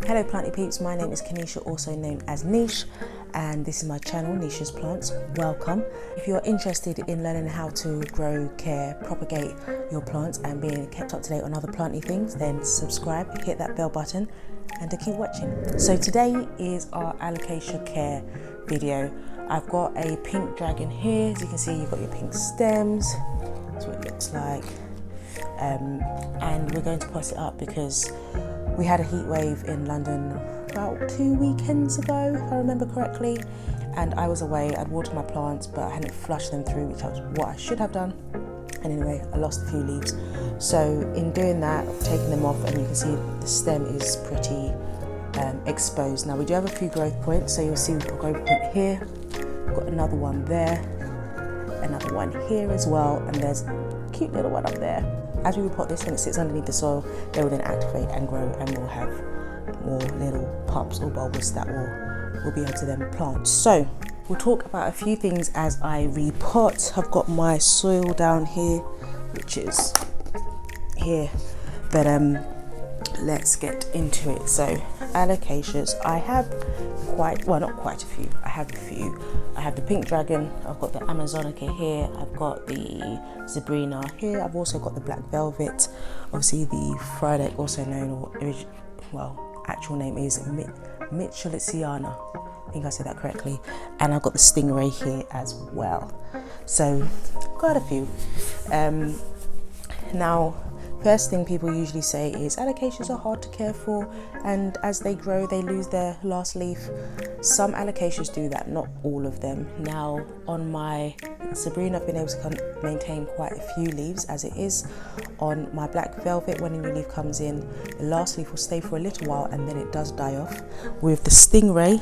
Hello planty peeps, my name is Kanisha, also known as Niche, and this is my channel, Nisha's Plants. Welcome. If you're interested in learning how to grow, care, propagate your plants and being kept up to date on other planty things, then subscribe, hit that bell button and to keep watching. So today is our alocasia care video. I've got a pink dragon here. As you can see, you've got your pink stems. That's what it looks like. And we're going to pot it up because we had a heat wave in London about 2 weekends ago, if I remember correctly, and I was away. I'd watered my plants, but I hadn't flushed them through, which was what I should have done. And anyway, I lost a few leaves. So in doing that, I've taken them off, and you can see the stem is pretty exposed. Now we do have a few growth points, so you'll see we've got a growth point here, we've got another one there, another one here as well, and there's a cute little one up there. As we repot this, when it sits underneath the soil, they will then activate and grow, and we'll have more little pups or bulbs that will be able to then plant. So we'll talk about a few things as I repot. I've got my soil down here, which is here, but let's get into it. So alocasias, I have not quite a few. I have a few. I have the pink dragon, I've got the Amazonica here, I've got the Zebrina here, I've also got the black velvet, obviously the Frydek, also known, actual name is Mitchelliciana, I think I said that correctly, and I've got the Stingray here as well. So quite a few. Now, first thing people usually say is alocasias are hard to care for, and as they grow they lose their last leaf. Some alocasias do that, not all of them. Now on my Zebrina, I've been able to maintain quite a few leaves as it is. On my black velvet, when a new leaf comes in, the last leaf will stay for a little while and then it does die off. With the Stingray,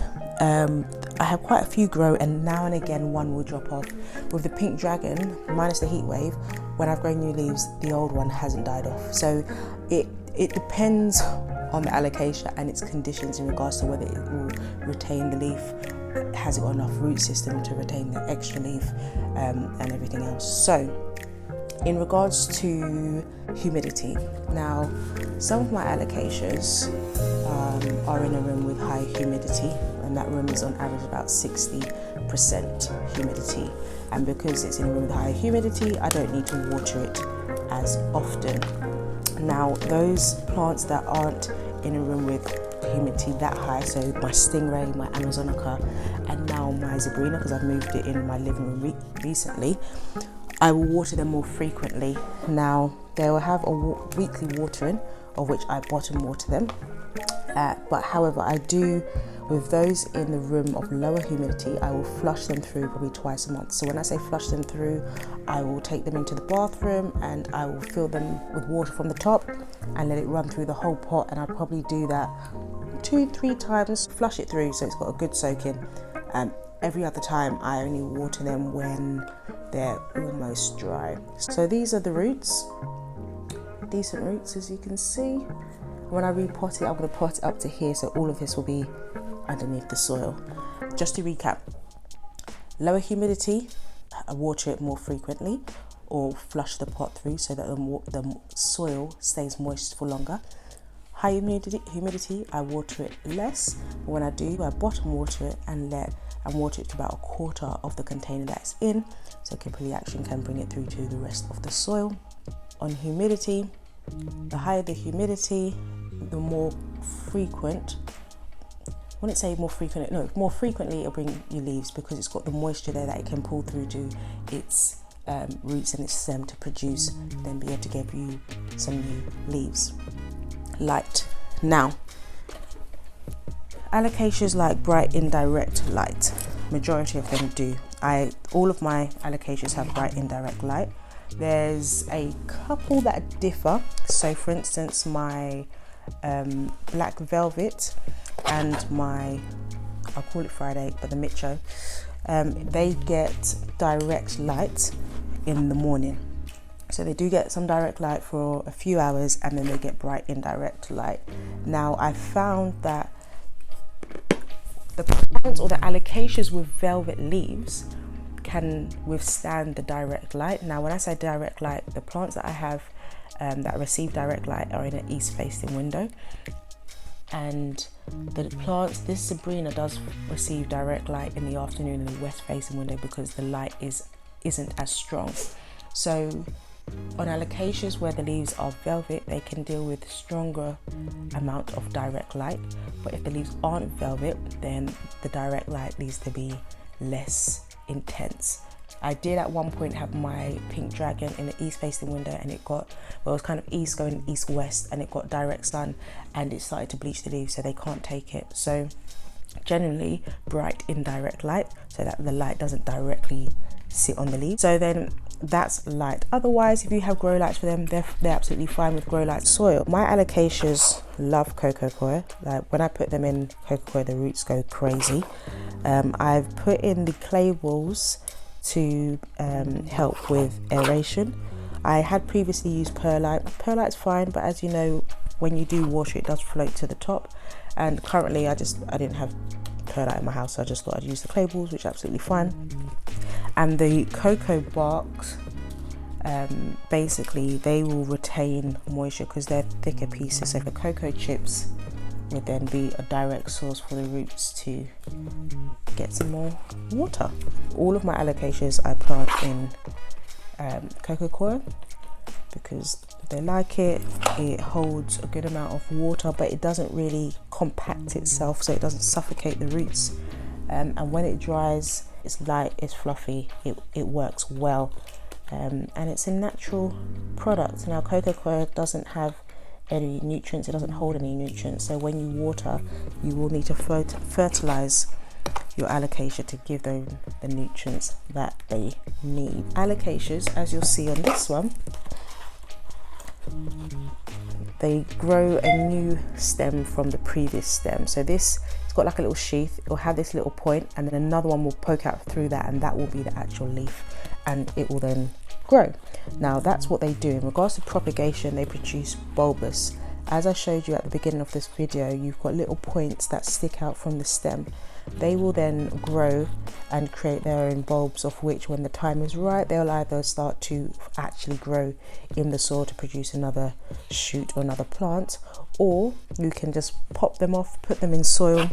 I have quite a few grow, and now and again one will drop off. With the pink dragon, minus the heat wave, when I've grown new leaves, the old one hasn't died off. So it depends on the alocasia and its conditions in regards to whether it will retain the leaf, has it got enough root system to retain the extra leaf, and everything else. So in regards to humidity, now some of my alocasias are in a room with high humidity, and that room is on average about 60% humidity, and because it's in a room with high humidity, I don't need to water it as often. Now those plants that aren't in a room with humidity that high, so my Stingray, my Amazonica, and now my Zebrina, because I've moved it in my living room recently, I will water them more frequently. Now they will have a weekly watering, of which I bottom water them, but however I do with those in the room of lower humidity, I will flush them through probably twice a month. So when I say flush them through, I will take them into the bathroom and I will fill them with water from the top and let it run through the whole pot, and I'll probably do that 2-3 times, flush it through so it's got a good soak in. Every other time I only water them when they're almost dry. So these are the roots, decent roots as you can see. When I repot it, I'm going to pot it up to here, so all of this will be underneath the soil. Just to recap, lower humidity, I water it more frequently or flush the pot through so that the soil stays moist for longer. High humidity, I water it less, but when I do, I bottom water it and water it to about a quarter of the container that's in, so capillary action can bring it through to the rest of the soil. On humidity, the higher the humidity, the more frequent, more frequently it'll bring you leaves, because it's got the moisture there that it can pull through to its roots and its stem to produce, then be able to give you some new leaves. Light. Now, alocasias like bright indirect light. Majority of them do. All of my alocasias have bright indirect light. There's a couple that differ. So for instance, my black velvet and my, I'll call it Frydek, but the Mitcho, they get direct light in the morning. So they do get some direct light for a few hours, and then they get bright indirect light. Now I found that the plants or the alocasias with velvet leaves can withstand the direct light. Now when I say direct light, the plants that I have that receive direct light are in an east facing window. and the plants, this Zebrina does receive direct light in the afternoon in the west facing window because the light isn't as strong. So on alocasias where the leaves are velvet, they can deal with stronger amount of direct light, but if the leaves aren't velvet, then the direct light needs to be less intense. I did at one point have my pink dragon in the east facing window, and it was kind of east going east west, and it got direct sun and it started to bleach the leaves, so they can't take it. So generally bright indirect light so that the light doesn't directly sit on the leaves. So then that's light. Otherwise, if you have grow lights for them, they're absolutely fine with grow light soil. My alocasias love coco coir. Like when I put them in coco coir, the roots go crazy. I've put in the clay walls to help with aeration. I had previously used perlite. Perlite's fine, but as you know, when you do water, it does float to the top. And currently, I didn't have perlite in my house, so I just thought I'd use the clay balls, which is absolutely fine. And the cocoa barks, basically, they will retain moisture because they're thicker pieces. So the cocoa chips would then be a direct source for the roots to get some more water. All of my alocasias I plant in coco coir because they like it. It holds a good amount of water, but it doesn't really compact itself, so it doesn't suffocate the roots. And when it dries, it's light, it's fluffy, it works well, and it's a natural product. Now coco coir doesn't have any nutrients, it doesn't hold any nutrients, so when you water, you will need to fertilize your alocasia to give them the nutrients that they need. Alocasias, as you'll see on this one, they grow a new stem from the previous stem. So this, it's got like a little sheath, it'll have this little point, and then another one will poke out through that, and that will be the actual leaf, and it will then grow. Now that's what they do. In regards to propagation, they produce bulbous. As I showed you at the beginning of this video, you've got little points that stick out from the stem. They will then grow and create their own bulbs, of which when the time is right, they'll either start to actually grow in the soil to produce another shoot or another plant, or you can just pop them off, put them in soil.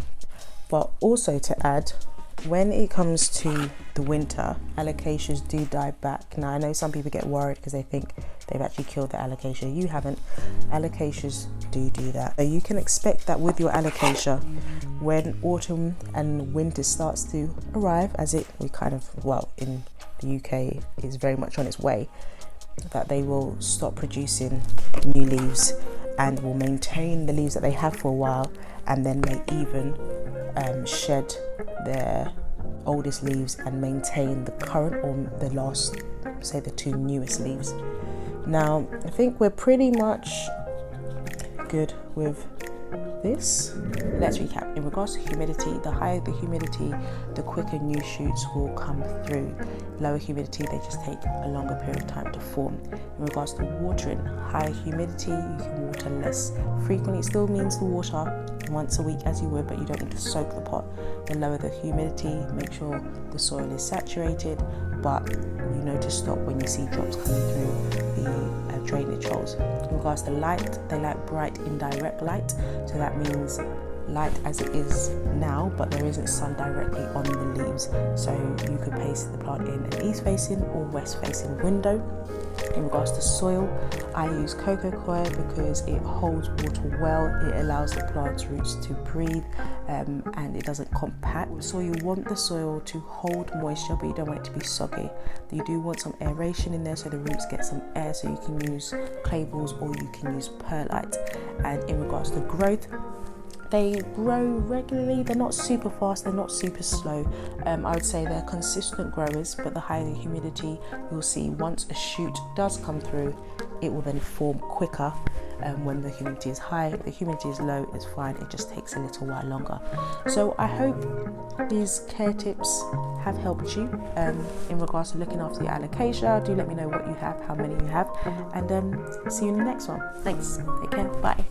But also to add, when it comes to the winter, alocasias do die back. Now I know some people get worried because they think they've actually killed the alocasia. You haven't. Alocasias do that. So you can expect that with your alocasia, when autumn and winter starts to arrive, as in the UK is very much on its way, that they will stop producing new leaves and will maintain the leaves that they have for a while, and then may even shed their oldest leaves and maintain the current or the last, say the two newest leaves. Now I think we're pretty much good with this. Let's recap. In regards to humidity, the higher the humidity, the quicker new shoots will come through. Lower humidity, they just take a longer period of time to form. In regards to watering, higher humidity, you can water less frequently. It still means the water once a week as you would, but you don't need to soak the pot. The lower the humidity, make sure the soil is saturated, but you know to stop when you see drops coming through the drainage holes. In regards to light, they like bright indirect light, so that means light as it is now, but there isn't sun directly on the leaves, so you could place the plant in an east facing or west facing window. In regards to soil, I use coco coir because it holds water well, it allows the plant's roots to breathe, and it doesn't compact. So you want the soil to hold moisture, but you don't want it to be soggy. You do want some aeration in there so the roots get some air, so you can use clay balls or you can use perlite. And in regards to growth, they grow regularly. They're not super fast, they're not super slow. I would say they're consistent growers, but the higher the humidity, you'll see once a shoot does come through, it will then form quicker when the humidity is high. If the humidity is low, it's fine, it just takes a little while longer. So I hope these care tips have helped you in regards to looking after your alocasia. Do let me know what you have, how many you have, and see you in the next one. Thanks, take care, bye.